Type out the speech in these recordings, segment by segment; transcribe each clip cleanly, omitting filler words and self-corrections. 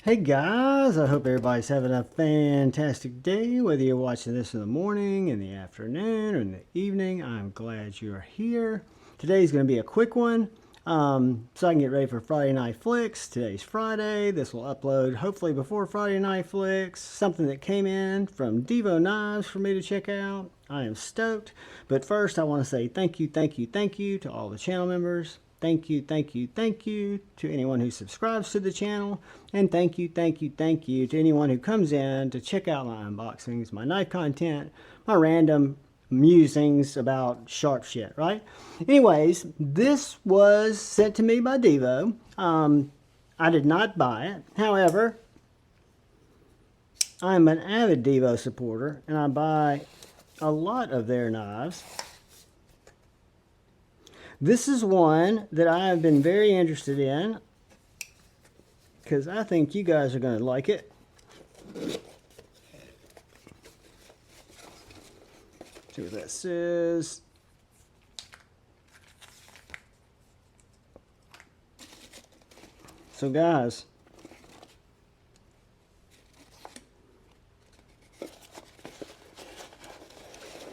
Hey guys, I hope everybody's having a fantastic day, whether you're watching this in the morning, in the afternoon, or in the evening. I'm glad you're here. Today's going to be a quick one, so I can get ready for Friday Night Flicks. Today's Friday. This will upload hopefully before Friday Night Flicks. Something that came in from Divo Knives for me to check out. I am stoked. But first, I want to say thank you to all the channel members. Thank you to anyone who subscribes to the channel. And thank you to anyone who comes in to check out my unboxings, my knife content, my random musings about sharp shit, right? Anyways, this was sent to me by Divo. I did not buy it. However, I'm an avid Divo supporter, and I buy a lot of their knives. This is one that I have been very interested in because I think you guys are going to like it. See what that says. So guys,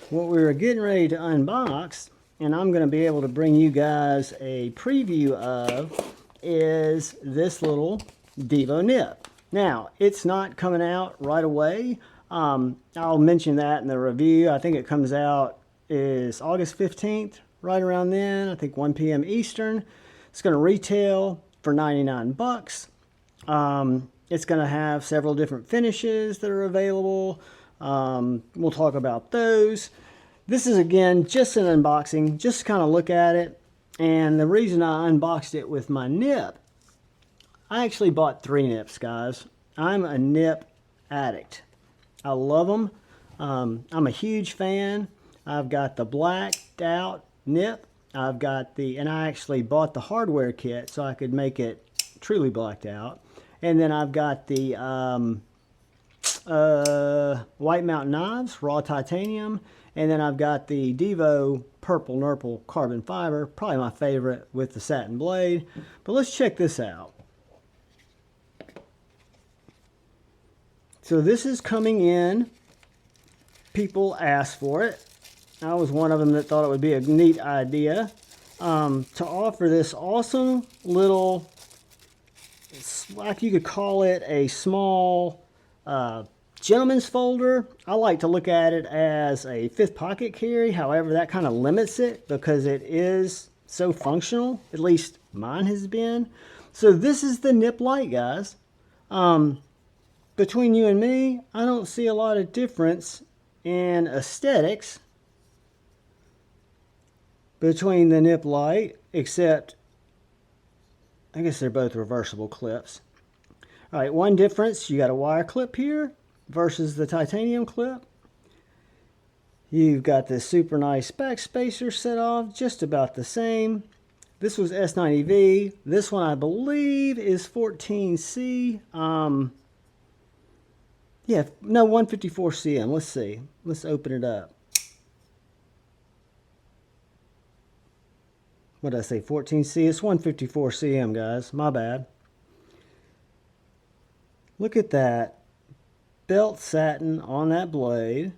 what we were getting ready to unbox, and I'm going to be able to bring you guys a preview of, is this little Divo nip. Now, it's not coming out right away. I'll mention that in the review. I think it comes out is August 15th, right around then. I think 1 p.m. Eastern. It's going to retail for 99 bucks. It's going to have several different finishes that are available. We'll talk about those. This is, again, just an unboxing, just to kind of look at it. And the reason I unboxed it with my nip, I actually bought 3 nips, guys. I'm a nip addict. I love them. I'm a huge fan. I've got the blacked out nip. I've got and I actually bought the hardware kit so I could make it truly blacked out. And then I've got the White Mountain Knives, raw titanium. And then I've got the Divo Purple Nurple carbon fiber, probably my favorite, with the satin blade. But let's check this out. So this is coming in. People asked for it. I was one of them that thought it would be a neat idea to offer this awesome little, it's like you could call it a small gentleman's folder. I like to look at it as a 5th pocket carry. However, that kind of limits it because it is so functional. At least mine has been. So this is the Nip Lite, guys. Between you and me, I don't see a lot of difference in aesthetics between the Nip Lite, except I guess they're both reversible clips. All right, one difference, you got a wire clip here versus the titanium clip. You've got this super nice back spacer set off, just about the same. This was S90V. This one I believe is 14C. Yeah, no, 154cm. Let's see. Let's open it up. What did I say, 14C? It's 154cm, guys. My bad. Look at that. Belt satin on that blade.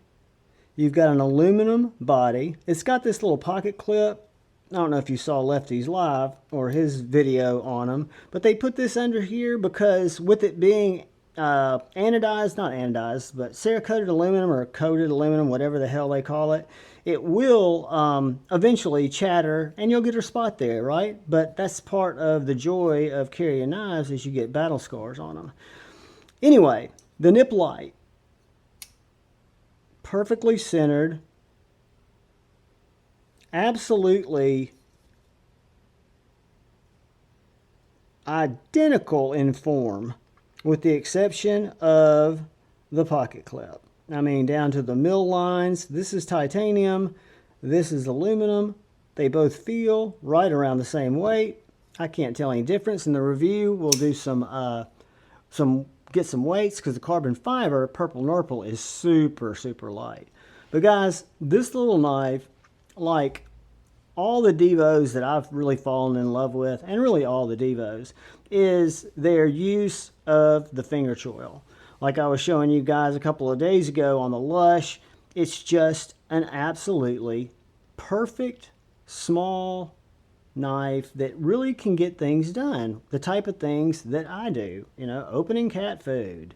You've got an aluminum body. It's got this little pocket clip. I don't know if you saw Lefty's live or his video on them, but they put this under here because with it being anodized, not anodized, but Cerakoted aluminum or coated aluminum, whatever the hell they call it, it will eventually chatter and you'll get a spot there, right? But that's part of the joy of carrying knives is you get battle scars on them. Anyway, the Nip Lite, perfectly centered, absolutely identical in form, with the exception of the pocket clip. I mean, down to the mill lines. This is titanium. This is aluminum. They both feel right around the same weight. I can't tell any difference. In the review, we'll do get some weights because the carbon fiber, Purple Nurple, is super, super light. But guys, this little knife, like all the Divos that I've really fallen in love with, and really all the Divos, is their use of the finger choil. Like I was showing you guys a couple of days ago on the Lush, it's just an absolutely perfect small knife that really can get things done. The type of things that I do, you know, opening cat food,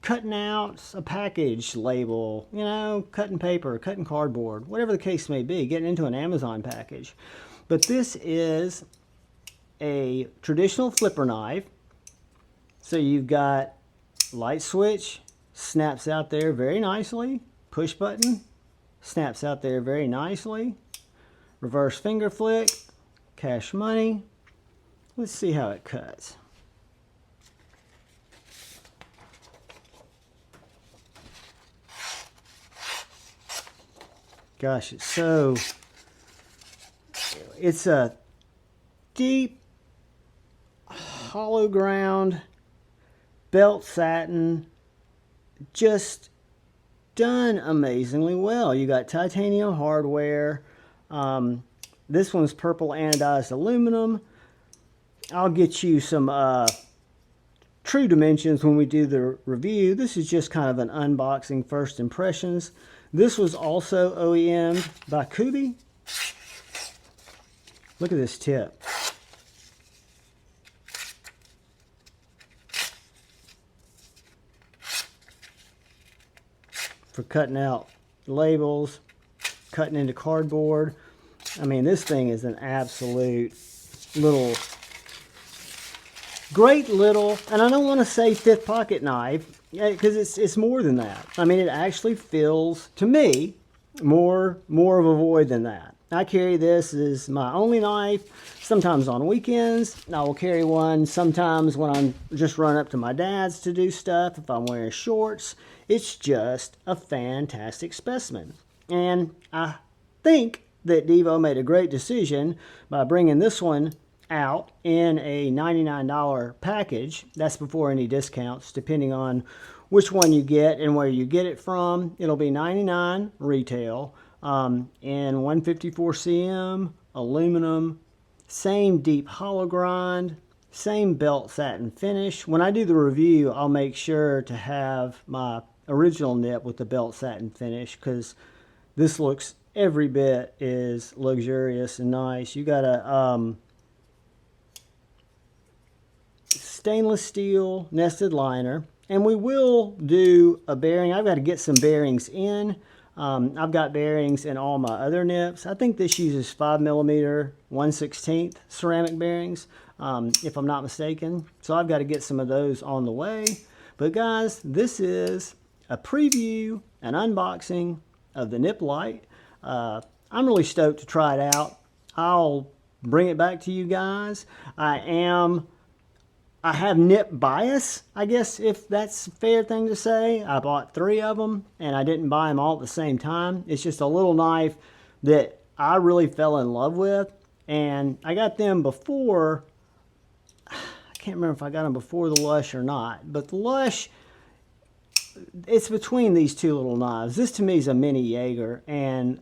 cutting out a package label, you know, cutting paper, cutting cardboard, whatever the case may be, getting into an Amazon package. But this is a traditional flipper knife. So you've got light switch, snaps out there very nicely, push button, snaps out there very nicely, reverse finger flick, cash money. Let's see how it cuts. Gosh, it's a deep, hollow ground, belt satin, just done amazingly well. You got titanium hardware. This one's purple anodized aluminum. I'll get you some true dimensions when we do the review. This is just kind of an unboxing first impressions. This was also OEM'd by Kubi. Look at this tip. For cutting out labels, cutting into cardboard. I mean, this thing is an absolute great little, and I don't want to say fifth pocket knife, because it's more than that. I mean, it actually feels, to me, more of a void than that. I carry this as my only knife, sometimes on weekends. I will carry one sometimes when I'm just running up to my dad's to do stuff, if I'm wearing shorts. It's just a fantastic specimen. And I think that Divo made a great decision by bringing this one out in a $99 package. That's before any discounts, depending on which one you get and where you get it from. It'll be $99 retail, in 154 cm, aluminum, same deep hollow grind, same belt satin finish. When I do the review, I'll make sure to have my original nip with the belt satin finish, because this looks every bit as luxurious and nice. You got a stainless steel nested liner, and we will do a bearing. I've got to get some bearings in. I've got bearings in all my other nips. I think this uses 5mm 1/16 ceramic bearings, if I'm not mistaken. So I've got to get some of those on the way. But guys, this is a preview, an unboxing of the Nip Lite. I'm really stoked to try it out. I'll bring it back to you guys. I have nip bias, I guess, if that's a fair thing to say. I bought 3 of them, and I didn't buy them all at the same time. It's just a little knife that I really fell in love with, and I got them before. I can't remember if I got them before the Lush or not, but the Lush, it's between these two little knives. This to me is a mini Jaeger, and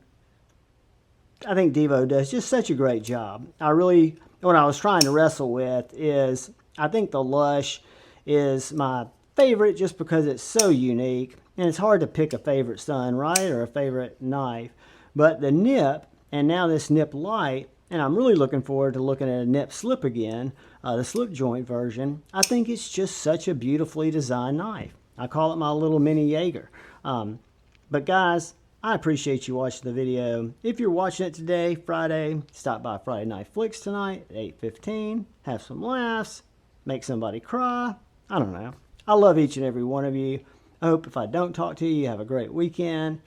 I think Divo does just such a great job. What I was trying to wrestle with is, I think the Lush is my favorite just because it's so unique, and it's hard to pick a favorite son, right, or a favorite knife. But the Nip, and now this Nip Lite, and I'm really looking forward to looking at a Nip Slip again, the slip joint version. I think it's just such a beautifully designed knife. I call it my little mini Jaeger. But guys, I appreciate you watching the video. If you're watching it today, Friday, stop by Friday Night Flicks tonight at 8:15. Have some laughs. Make somebody cry. I don't know. I love each and every one of you. I hope if I don't talk to you, you have a great weekend.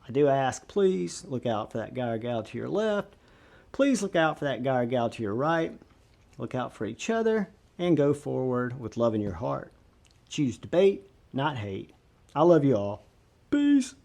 I do ask, please look out for that guy or gal to your left. Please look out for that guy or gal to your right. Look out for each other, and go forward with love in your heart. Choose debate, not hate. I love you all. Peace.